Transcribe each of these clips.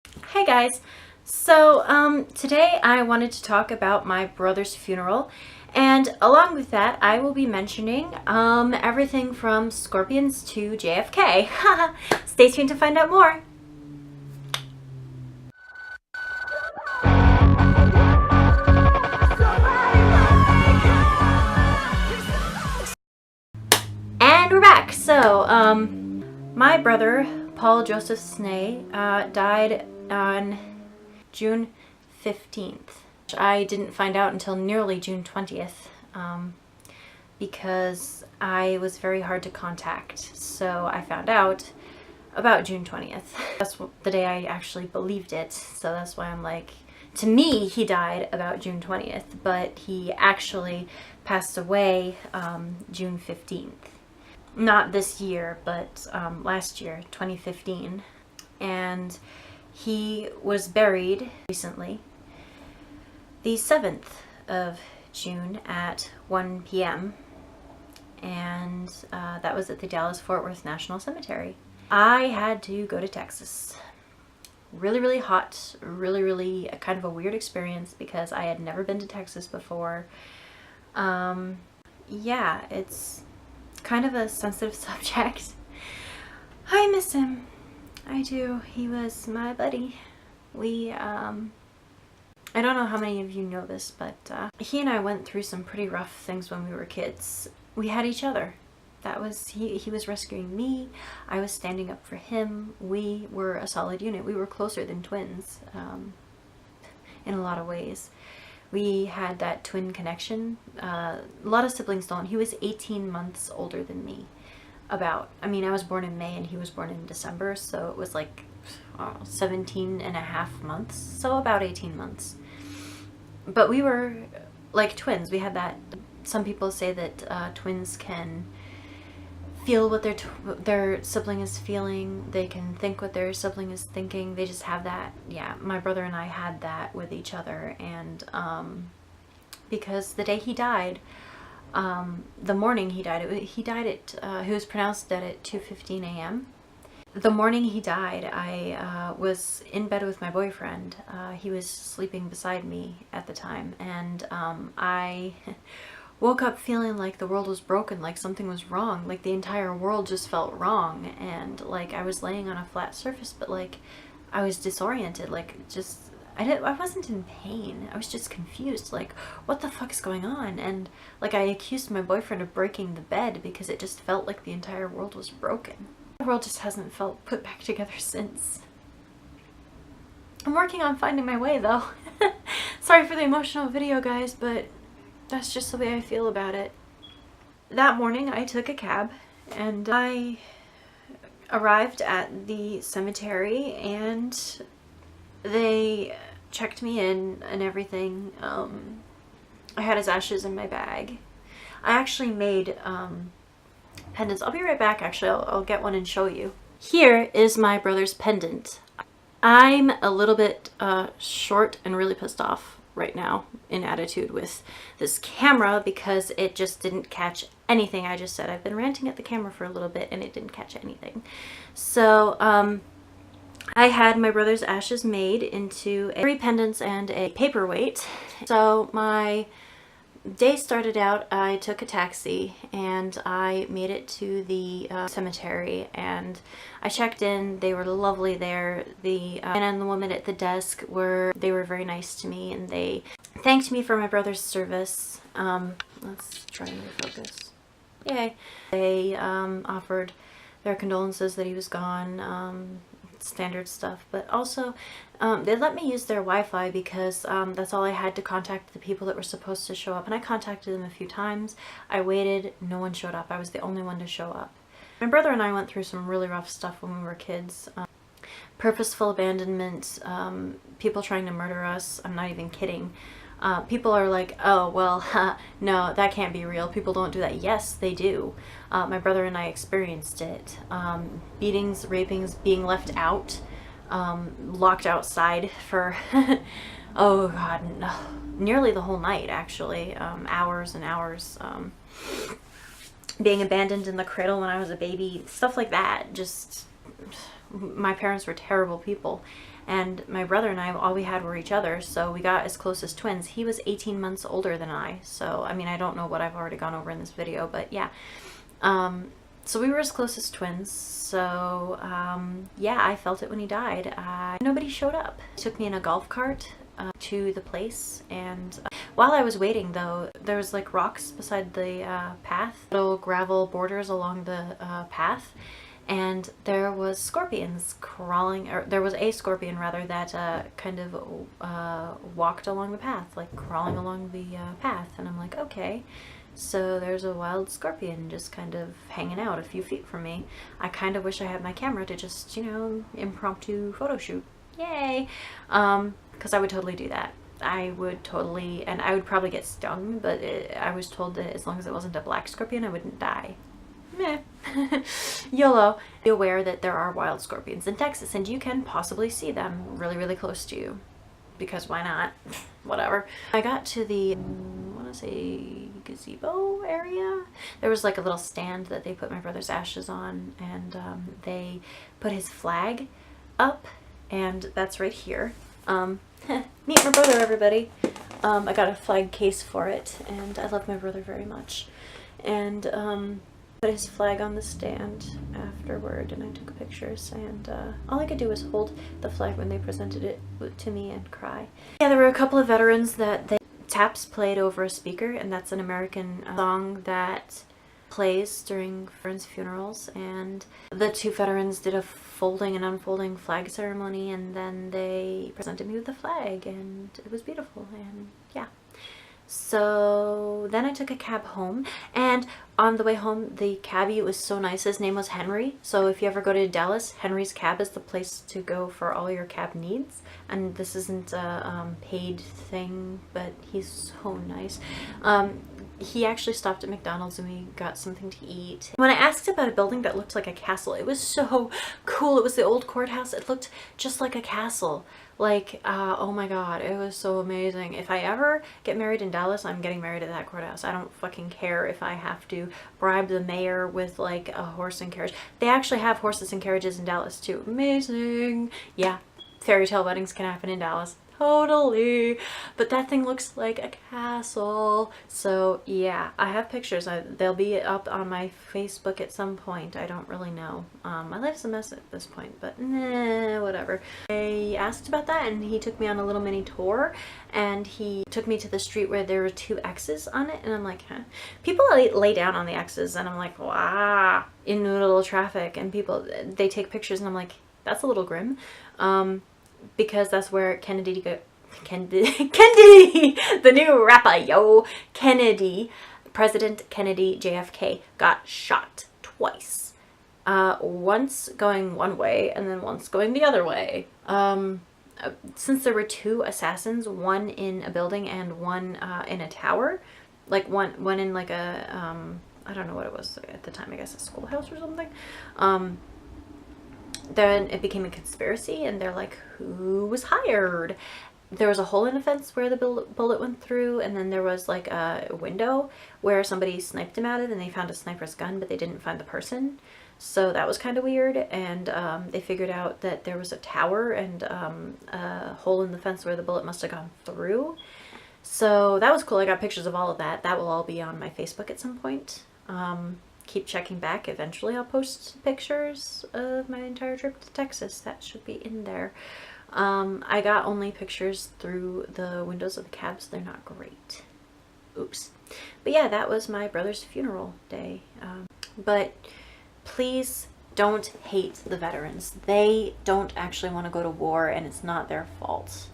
Hey guys! Today I wanted to talk about my brother's funeral, and along with that, I will be mentioning everything from Scorpions to JFK. Stay tuned to find out more. And we're back. My brother, Paul Joseph Snee, died on June 15th. I didn't find out until nearly June 20th because I was very hard to contact. So I found out about June 20th. That's the day I actually believed it. So that's why I'm like, to me, he died about June 20th, but he actually passed away June 15th. Not this year, but last year, 2015. And he was buried recently, the 7th of June at 1 p.m. And that was at the Dallas-Fort Worth National Cemetery. I had to go to Texas. Really, really hot, really kind of a weird experience because I had never been to Texas before. Yeah, it's kind of a sensitive subject. I miss him. I do. He was my buddy. I don't know how many of you know this, but he and I went through some pretty rough things when we were kids. We had each other. He was rescuing me. I was standing up for him. We were a solid unit. We were closer than twins in a lot of ways. We had that twin connection. A lot of siblings don't. He was 18 months older than me. I was born in May and he was born in December, so it was like 17 and a half months, so about 18 months. But we were like twins. We had that. Some people say that twins can feel what their sibling is feeling. They can think what their sibling is thinking. They just have that. Yeah, my brother and I had that with each other. And because the day he died, the morning he died, he was pronounced dead at 2:15 a.m. The morning he died, I was in bed with my boyfriend. He was sleeping beside me at the time, and I woke up feeling like the world was broken, like something was wrong, like the entire world just felt wrong, and like I was laying on a flat surface, but like I was disoriented, like just I wasn't in pain. I was just confused, like what the fuck is going on? And like I accused my boyfriend of breaking the bed because it just felt like the entire world was broken. The world just hasn't felt put back together since. I'm working on finding my way though. Sorry for the emotional video, guys, but that's just the way I feel about it. That morning I took a cab and I arrived at the cemetery and they checked me in and everything. I had his ashes in my bag. I actually made pendants. I'll be right back, actually. I'll get one and show you. Here is my brother's pendant. I'm a little bit short and really pissed off right now in attitude with this camera because it just didn't catch anything I just said. I've been ranting at the camera for a little bit and it didn't catch anything. So I had my brother's ashes made into 3 pendants and a paperweight. So my day started out, I took a taxi and I made it to the cemetery and I checked in. They were lovely there. The man and the woman at the desk were very nice to me and they thanked me for my brother's service. Let's try and refocus. Yay. They offered their condolences that he was gone. Standard stuff, but also they let me use their Wi-Fi because that's all I had to contact the people that were supposed to show up, and I contacted them a few times. I waited, no one showed up. I was the only one to show up. My brother and I went through some really rough stuff when we were kids. Purposeful abandonment, people trying to murder us. I'm not even kidding. People are like, oh, well, no, that can't be real. People don't do that. Yes, they do. My brother and I experienced it. Beatings, rapings, being left out, locked outside for, oh God, no, nearly the whole night, actually, hours and hours. Being abandoned in the cradle when I was a baby, stuff like that. Just, my parents were terrible people. And my brother and I, all we had were each other, so we got as close as twins. He was 18 months older than I, so I mean, I don't know what I've already gone over in this video, but yeah. So we were as close as twins. So yeah, I felt it when he died. Nobody showed up. He took me in a golf cart to the place, and while I was waiting, though, there was like rocks beside the path, little gravel borders along the path, and there was scorpions crawling, or there was a scorpion rather, that kind of walked along the path, like crawling along the path, and I'm like, okay. So there's a wild scorpion just kind of hanging out a few feet from me. I kind of wish I had my camera to just, you know, impromptu photo shoot. Yay! Because I would totally do that. I would totally, and I would probably get stung, but I was told that as long as it wasn't a black scorpion, I wouldn't die. Meh. YOLO. Be aware that there are wild scorpions in Texas, and you can possibly see them really, really close to you. Because why not? Whatever. I got to the, I want to say, gazebo area. There was like a little stand that they put my brother's ashes on, and they put his flag up, and that's right here. Meet my brother, everybody. I got a flag case for it, and I love my brother very much. And put his flag on the stand afterward, and I took pictures, and all I could do was hold the flag when they presented it to me and cry. Yeah, there were a couple of veterans that taps played over a speaker, and that's an American song that plays during veterans' funerals, and the two veterans did a folding and unfolding flag ceremony, and then they presented me with the flag, and it was beautiful, and yeah. So then I took a cab home, and on the way home, the cabbie was so nice. His name was Henry. So if you ever go to Dallas, Henry's Cab is the place to go for all your cab needs. And this isn't a paid thing, but he's so nice. He actually stopped at McDonald's and we got something to eat. When I asked about a building that looked like a castle, it was so cool. It was the old courthouse. It looked just like a castle. Like, oh my god, it was so amazing. If I ever get married in Dallas, I'm getting married at that courthouse. I don't fucking care if I have to bribe the mayor with like a horse and carriage. They actually have horses and carriages in Dallas too. Amazing. Yeah, fairy tale weddings can happen in Dallas. Totally. But that thing looks like a castle. So yeah, I have pictures. They'll be up on my Facebook at some point. I don't really know. My life's a mess at this point, but nah, whatever. I asked about that, and he took me on a little mini tour, and he took me to the street where there were 2 X's on it, and I'm like, huh? People lay down on the X's, and I'm like, wow, in the middle of traffic, and people, they take pictures, and I'm like, that's a little grim. Because that's where Kennedy, the new rapper, yo, Kennedy, President Kennedy, JFK, got shot twice. Once going one way and then once going the other way. Since there were 2 assassins, one in a building and one in a tower, like one in like a, I don't know what it was at the time, I guess a schoolhouse or something. Then it became a conspiracy, and they're like, who was hired? There was a hole in the fence where the bullet went through, and then there was like a window where somebody sniped him out of, and they found a sniper's gun, but they didn't find the person. So that was kind of weird, and they figured out that there was a tower and a hole in the fence where the bullet must have gone through. So that was cool. I got pictures of all of that. That will all be on my Facebook at some point. Keep checking back. Eventually I'll post pictures of my entire trip to Texas. That should be in there. I got only pictures through the windows of the cabs. They're not great. Oops. But yeah, that was my brother's funeral day. But please don't hate the veterans. They don't actually want to go to war, and it's not their fault.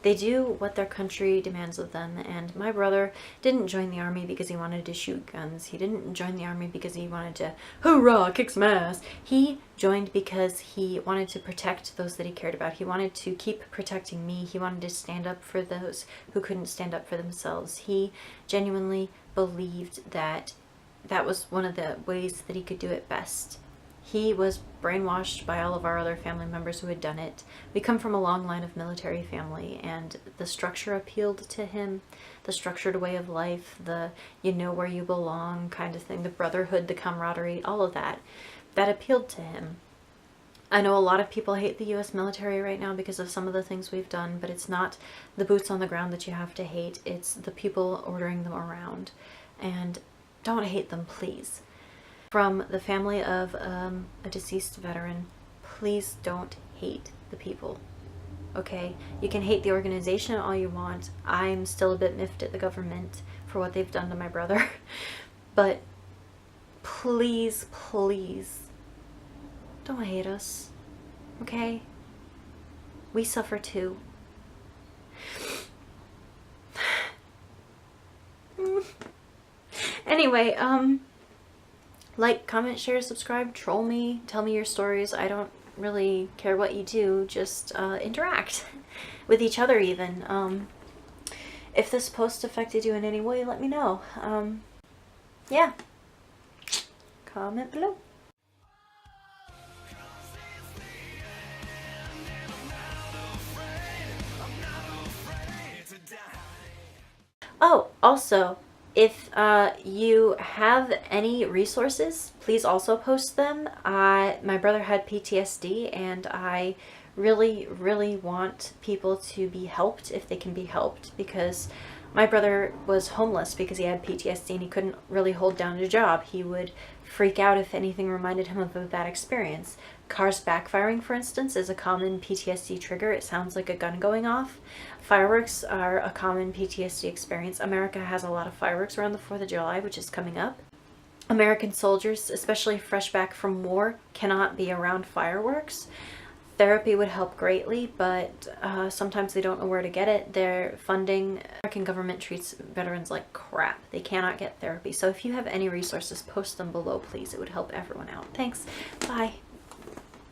They do what their country demands of them, and my brother didn't join the army because he wanted to shoot guns. He didn't join the army because he wanted to, hoorah, kick some ass. He joined because he wanted to protect those that he cared about. He wanted to keep protecting me. He wanted to stand up for those who couldn't stand up for themselves. He genuinely believed that that was one of the ways that he could do it best. He was brainwashed by all of our other family members who had done it. We come from a long line of military family, and the structure appealed to him, the structured way of life, the you know where you belong kind of thing, the brotherhood, the camaraderie, all of that. That appealed to him. I know a lot of people hate the US military right now because of some of the things we've done, but it's not the boots on the ground that you have to hate. It's the people ordering them around. And don't hate them, please. From the family of a deceased veteran, please don't hate the people. Okay? You can hate the organization all you want. I'm still a bit miffed at the government for what they've done to my brother. But please, please, don't hate us. Okay? We suffer too. Anyway, like, comment, share, subscribe, troll me, tell me your stories. I don't really care what you do, just interact with each other even. If this post affected you in any way, let me know. Yeah. Comment below. Oh, also, if you have any resources, please also post them. My brother had PTSD, and I really, really want people to be helped if they can be helped, because my brother was homeless because he had PTSD and he couldn't really hold down a job. He would freak out if anything reminded him of a bad experience. Cars backfiring, for instance, is a common PTSD trigger. It sounds like a gun going off. Fireworks are a common PTSD experience. America has a lot of fireworks around the 4th of July, which is coming up. American soldiers, especially fresh back from war, cannot be around fireworks. Therapy would help greatly, but sometimes they don't know where to get it. Their funding, American government treats veterans like crap. They cannot get therapy. So if you have any resources, post them below, please. It would help everyone out. Thanks. Bye.